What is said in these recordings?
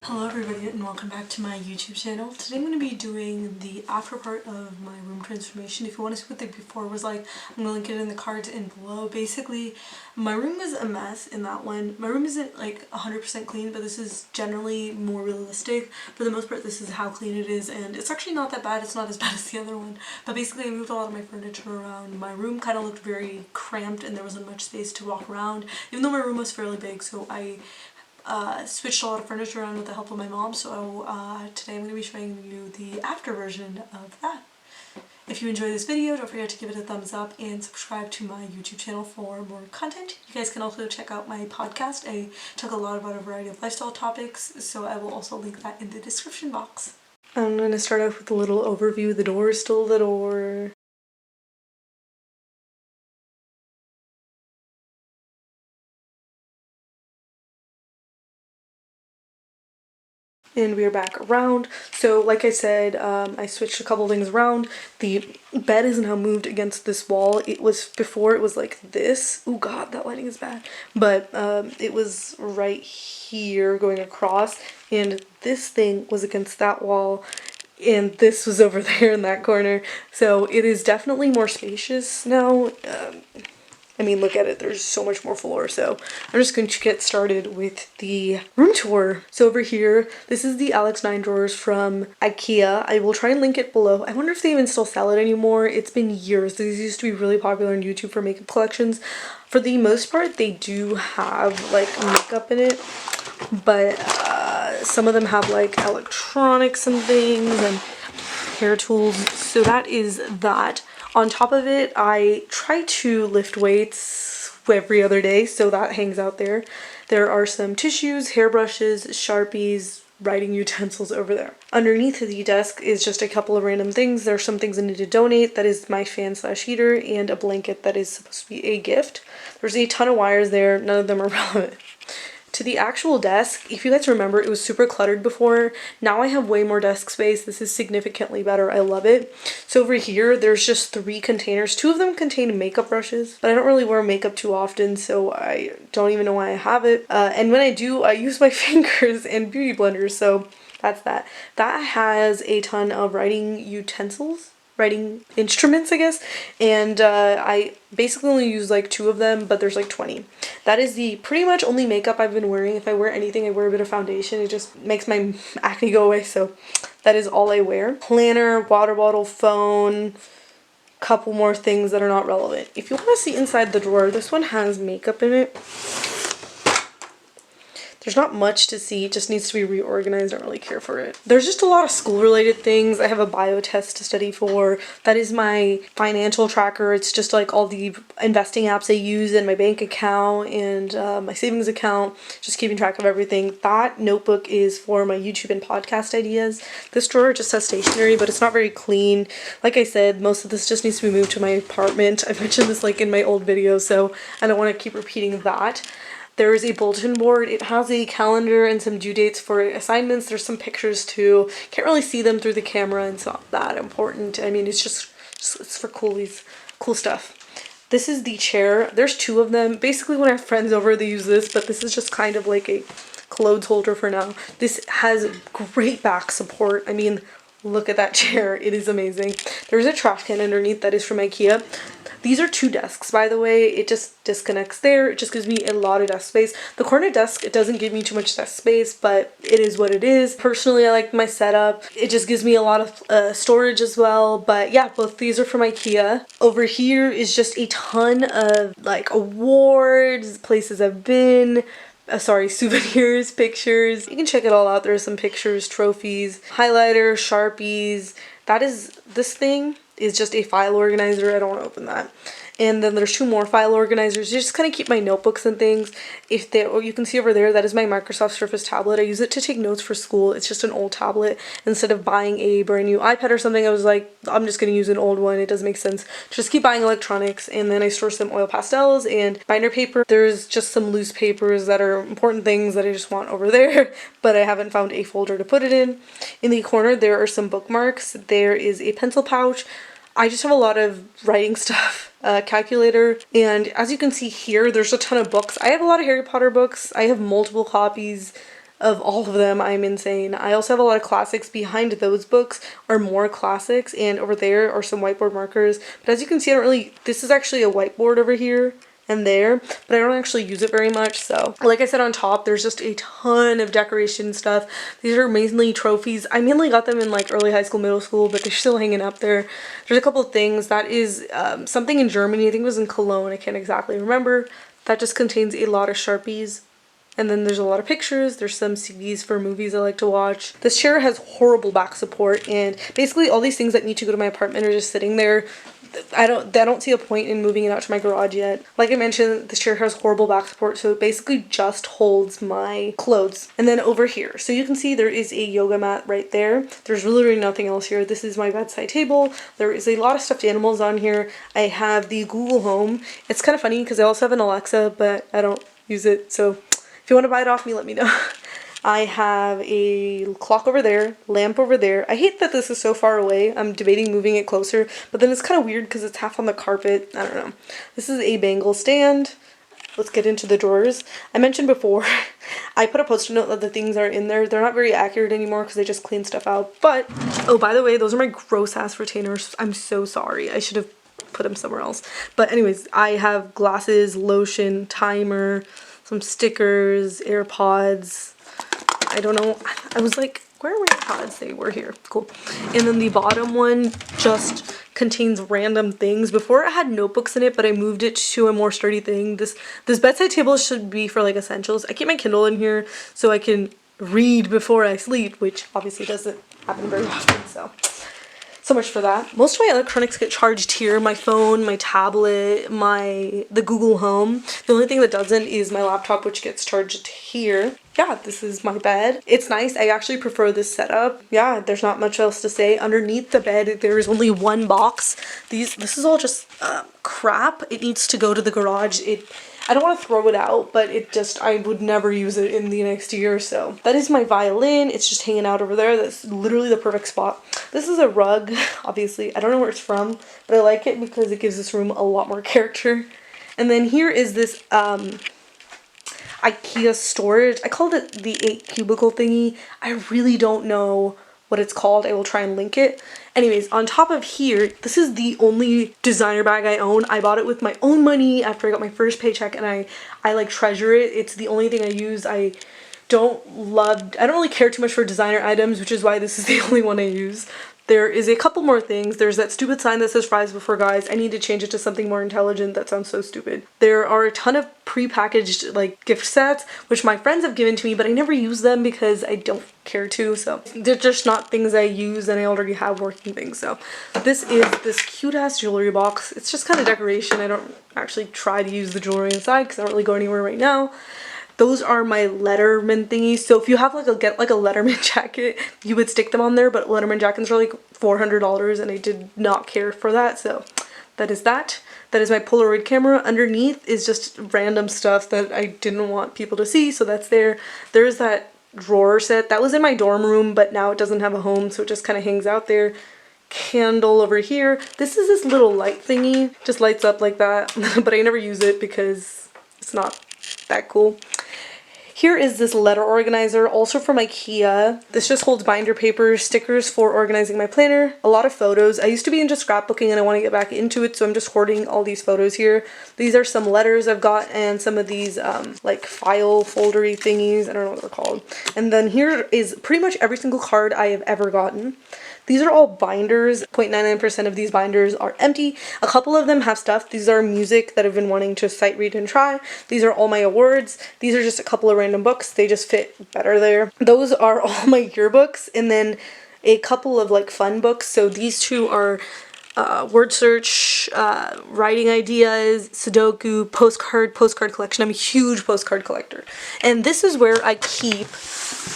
Hello everybody and welcome back to my YouTube channel. Today I'm going to be doing the after part of my room transformation. If you want to see what the before was like, I'm going to link it in the cards and below. Basically, my room was a mess in that one. My room isn't like 100% clean, but this is generally more realistic. For the most part, this is how clean it is, and it's actually not that bad. It's not as bad as the other one. But basically, I moved a lot of my furniture around. My room kind of looked very cramped and there wasn't much space to walk around, even though my room was fairly big, so I switched a lot of furniture around with the help of my mom, so today I'm going to be showing you the after version of that. If you enjoyed this video, don't forget to give it a thumbs up and subscribe to my YouTube channel for more content. You guys can also check out my podcast. I talk a lot about a variety of lifestyle topics, so I will also link that in the description box. I'm going to start off with a little overview. The door is still the door. And we are back around. So like I said, I switched a couple things around. The bed is now moved against this wall. It was, before it was like this. Oh god, that lighting is bad. But it was right here going across, and this thing was against that wall, and this was over there in that corner. So it is definitely more spacious now. I mean, look at it, there's so much more floor. So I'm just going to get started with the room tour. So over here, this is the Alex 9 drawers from IKEA. I will try and link it below. I wonder if they even still sell it anymore. It's been years. These used to be really popular on YouTube for makeup collections. For the most part, they do have like makeup in it, but some of them have like electronics and things and hair tools. So that is that. On top of it, I try to lift weights every other day, so that hangs out there. There are some tissues, hairbrushes, Sharpies, writing utensils over there. Underneath the desk is just a couple of random things. There are some things I need to donate. That is my fan slash heater and a blanket that is supposed to be a gift. There's a ton of wires there. None of them are relevant. To the actual desk, if you guys remember, it was super cluttered before. Now I have way more desk space. This is significantly better. I love it. So over here, there's just 3 containers. 2 of them contain makeup brushes, but I don't really wear makeup too often, so I don't even know why I have it. And when I do, I use my fingers and beauty blenders, so that's that. That has a ton of writing utensils. Writing instruments, I guess, and I basically only use like 2 of them, but there's like 20. That is the pretty much only makeup I've been wearing. If I wear anything, I wear a bit of foundation. It just makes my acne go away, so that is all I wear. Planner, water bottle, phone, couple more things that are not relevant. If you want to see inside the drawer, this one has makeup in it. There's not much to see, it just needs to be reorganized. I don't really care for it. There's just a lot of school related things. I have a bio test to study for. That is my financial tracker. It's just like all the investing apps I use in my bank account and my savings account, just keeping track of everything. That notebook is for my YouTube and podcast ideas. This drawer just has stationery, but it's not very clean. Like I said, most of this just needs to be moved to my apartment. I've mentioned this like in my old video, so I don't want to keep repeating that. There is a bulletin board. It has a calendar and some due dates for assignments. There's some pictures too. Can't really see them through the camera, and it's not that important. I mean, it's for cool stuff. This is the chair. There's 2 of them. Basically, when I have friends over, they use this, but this is just kind of like a clothes holder for now. This has great back support. I mean, look at that chair. It is amazing. There's a trash can underneath that is from IKEA. These are 2 desks, by the way. It just disconnects there. It just gives me a lot of desk space. The corner desk, it doesn't give me too much desk space, but it is what it is. Personally, I like my setup. It just gives me a lot of storage as well. But yeah, both these are from IKEA. Over here is just a ton of like awards, places I've been. Souvenirs, pictures. You can check it all out. There's some pictures, trophies, highlighter, Sharpies. This thing is just a file organizer. I don't want to open that. And then there's 2 more file organizers. You just kind of keep my notebooks and things. You can see over there, that is my Microsoft Surface tablet. I use it to take notes for school. It's just an old tablet. Instead of buying a brand new iPad or something, I was like, I'm just going to use an old one. It doesn't make sense. Just keep buying electronics. And then I store some oil pastels and binder paper. There's just some loose papers that are important things that I just want over there, but I haven't found a folder to put it in. In the corner, there are some bookmarks. There is a pencil pouch. I just have a lot of writing stuff, calculator, and as you can see here, there's a ton of books. I have a lot of Harry Potter books. I have multiple copies. of all of them. I'm insane. I also have a lot of classics. Behind those books are more classics, and over there are some whiteboard markers. But as you can see, I don't really, this is actually a whiteboard over here and there, but I don't actually use it very much. So like I said, on top there's just a ton of decoration stuff. These are mainly trophies. I mainly got them in like early high school, middle school, but they're still hanging up there. There's a couple of things. That is something in Germany, I think it was in Cologne, I can't exactly remember, that just contains a lot of Sharpies. And then there's a lot of pictures. There's some CDs for movies I like to watch. This chair has horrible back support, and basically all these things that need to go to my apartment are just sitting there. I don't see a point in moving it out to my garage yet. Like I mentioned, this chair has horrible back support, so it basically just holds my clothes. And then over here, so you can see there is a yoga mat right there. There's literally nothing else here. This is my bedside table. There is a lot of stuffed animals on here. I have the Google Home. It's kind of funny because I also have an Alexa, but I don't use it, so if you want to buy it off me, let me know. I have a clock over there, lamp over there. I hate that this is so far away. I'm debating moving it closer, but then it's kind of weird because it's half on the carpet. I don't know. This is a bangle stand. Let's get into the drawers. I mentioned before, I put a post-it note that the things are in there. They're not very accurate anymore because they just clean stuff out. But, oh, by the way, those are my gross-ass retainers. I'm so sorry. I should have put them somewhere else. But anyways, I have glasses, lotion, timer, some stickers, AirPods. I don't know. I was like, where are my AirPods? They were here. Cool. And then the bottom one just contains random things. Before it had notebooks in it, but I moved it to a more sturdy thing. This bedside table should be for like essentials. I keep my Kindle in here so I can read before I sleep, which obviously doesn't happen very often, so much for that. Most of my electronics get charged here. My phone, my tablet, the Google Home. The only thing that doesn't is my laptop, which gets charged here. Yeah, this is my bed. It's nice. I actually prefer this setup. Yeah, there's not much else to say. Underneath the bed, there is only one box. This is all just crap. It needs to go to the garage. I don't want to throw it out, but I would never use it in the next year or so. That is my violin. It's just hanging out over there. That's literally the perfect spot. This is a rug, obviously. I don't know where it's from, but I like it because it gives this room a lot more character. And then here is this IKEA storage. I called it the 8 cubicle thingy. I really don't know what it's called. I will try and link it. Anyways, on top of here, this is the only designer bag I own. I bought it with my own money after I got my first paycheck, and I like treasure it. It's the only thing I use. I don't really care too much for designer items, which is why this is the only one I use. There is a couple more things. There's that stupid sign that says fries before guys. I need to change it to something more intelligent. That sounds so stupid. There are a ton of pre-packaged like gift sets, which my friends have given to me, but I never use them because I don't care to. So they're just not things I use, and I already have working things. So this is this cute ass jewelry box. It's just kind of decoration. I don't actually try to use the jewelry inside because I don't really go anywhere right now. Those are my Letterman thingies. So if you have get like a Letterman jacket, you would stick them on there, but Letterman jackets are like $400 and I did not care for that. So that is that. That is my Polaroid camera. Underneath is just random stuff that I didn't want people to see, so that's there. There's that drawer set. That was in my dorm room, but now it doesn't have a home, so it just kind of hangs out there. Candle over here. This is this little light thingy. Just lights up like that, but I never use it because it's not that cool. Here is this letter organizer, also from IKEA. This just holds binder paper, stickers for organizing my planner, a lot of photos. I used to be into scrapbooking and I want to get back into it, so I'm just hoarding all these photos here. These are some letters I've got and some of these like file foldery thingies. I don't know what they're called. And then here is pretty much every single card I have ever gotten. These are all binders. 0.99% of these binders are empty. A couple of them have stuff. These are music that I've been wanting to sight read and try. These are all my awards. These are just a couple of random books. They just fit better there. Those are all my yearbooks, and then a couple of like fun books. So these two are word search, writing ideas, Sudoku, postcard collection. I'm a huge postcard collector. And this is where I keep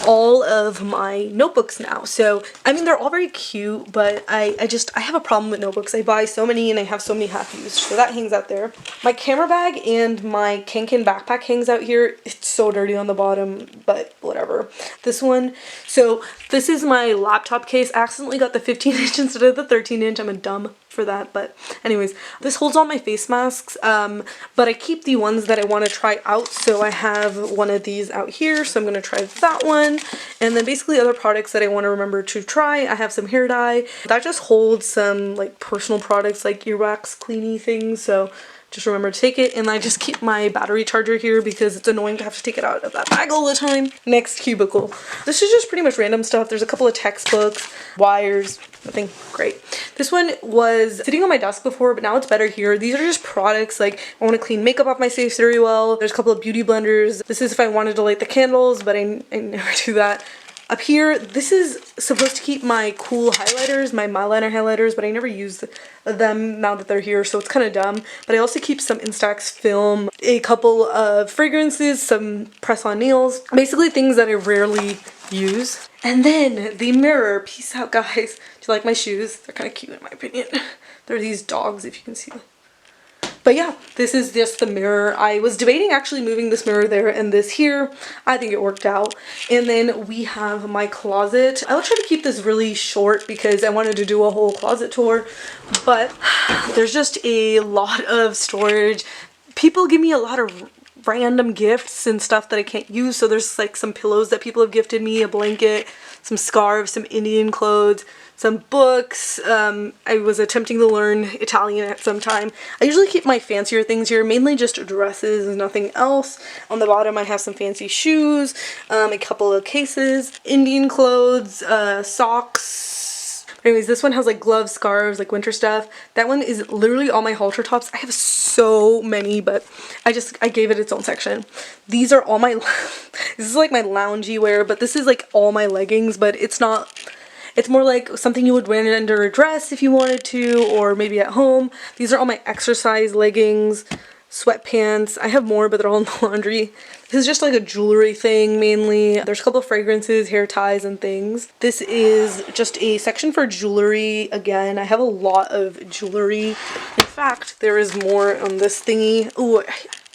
all of my notebooks now. So, I mean, they're all very cute, but I have a problem with notebooks. I buy so many and I have so many half used. So that hangs out there. My camera bag and my Kanken backpack hangs out here. It's so dirty on the bottom, but whatever. This one. So this is my laptop case. I accidentally got the 15-inch instead of the 13-inch. I'm a dumb for that. But anyways, this holds all my face masks, but I keep the ones that I want to try out. So I have one of these out here, so I'm going to try that one. And then basically other products that I want to remember to try. I have some hair dye that just holds some like personal products like earwax cleany things, so just remember to take it. And I just keep my battery charger here because it's annoying to have to take it out of that bag all the time. Next cubicle. This is just pretty much random stuff. There's a couple of textbooks, wires, nothing great. This one was sitting on my desk before, but now it's better here. These are just products, like I want to clean makeup off my face very well. There's a couple of beauty blenders. This is if I wanted to light the candles, but I never do that. Up here, this is supposed to keep my cool highlighters, my eyeliner highlighters, but I never use them now that they're here, so it's kind of dumb. But I also keep some Instax film, a couple of fragrances, some press-on nails, basically things that I rarely use. And then the mirror. Peace out, guys. Do you like my shoes? They're kind of cute in my opinion. They're these dogs, if you can see them. But yeah, this is just the mirror. I was debating actually moving this mirror there and this here. I think it worked out. And then we have my closet. I will try to keep this really short because I wanted to do a whole closet tour, but there's just a lot of storage. People give me a lot of random gifts and stuff that I can't use. So there's like some pillows that people have gifted me, a blanket, some scarves, some Indian clothes, some books. I was attempting to learn Italian at some time. I usually keep my fancier things here, mainly just dresses and nothing else. On the bottom I have some fancy shoes, a couple of cases, Indian clothes, socks. Anyways, this one has like gloves, scarves, like winter stuff. That one is literally all my halter tops. I have so many, but I gave it its own section. These are all my, this is like my loungy wear, but this is like all my leggings, but it's not, it's more like something you would wear under a dress if you wanted to, or maybe at home. These are all my exercise leggings, sweatpants. I have more, but they're all in the laundry. This is just like a jewelry thing mainly. There's a couple of fragrances, hair ties, and things. This is just a section for jewelry. Again, I have a lot of jewelry. In fact, there is more on this thingy. Ooh,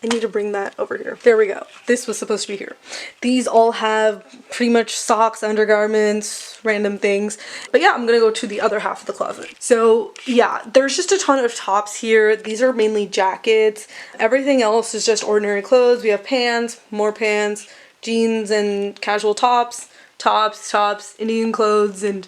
I need to bring that over here. There we go. This was supposed to be here. These all have pretty much socks, undergarments, random things. But yeah, I'm gonna go to the other half of the closet. So yeah, there's just a ton of tops here. These are mainly jackets. Everything else is just ordinary clothes. We have pants, more pants, jeans and casual tops, Indian clothes, and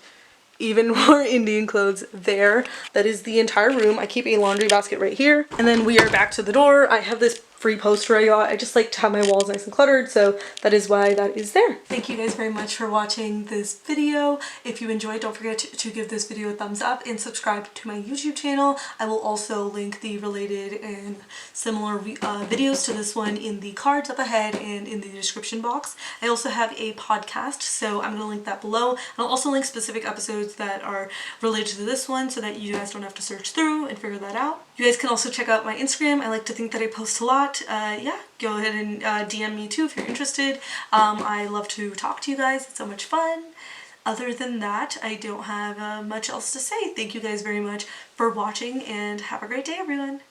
even more Indian clothes there. That is the entire room. I keep a laundry basket right here. And then we are back to the door. I have this free poster I got. I just like to have my walls nice and cluttered, so that is why that is there. Thank you guys very much for watching this video. If you enjoyed, don't forget to give this video a thumbs up and subscribe to my YouTube channel. I will also link the related and similar videos to this one in the cards up ahead and in the description box. I also have a podcast, so I'm going to link that below. And I'll also link specific episodes that are related to this one so that you guys don't have to search through and figure that out. You guys can also check out my Instagram. I like to think that I post a lot. Yeah, go ahead and DM me too if you're interested. I love to talk to you guys. It's so much fun. Other than that, I don't have much else to say. Thank you guys very much for watching and have a great day, everyone.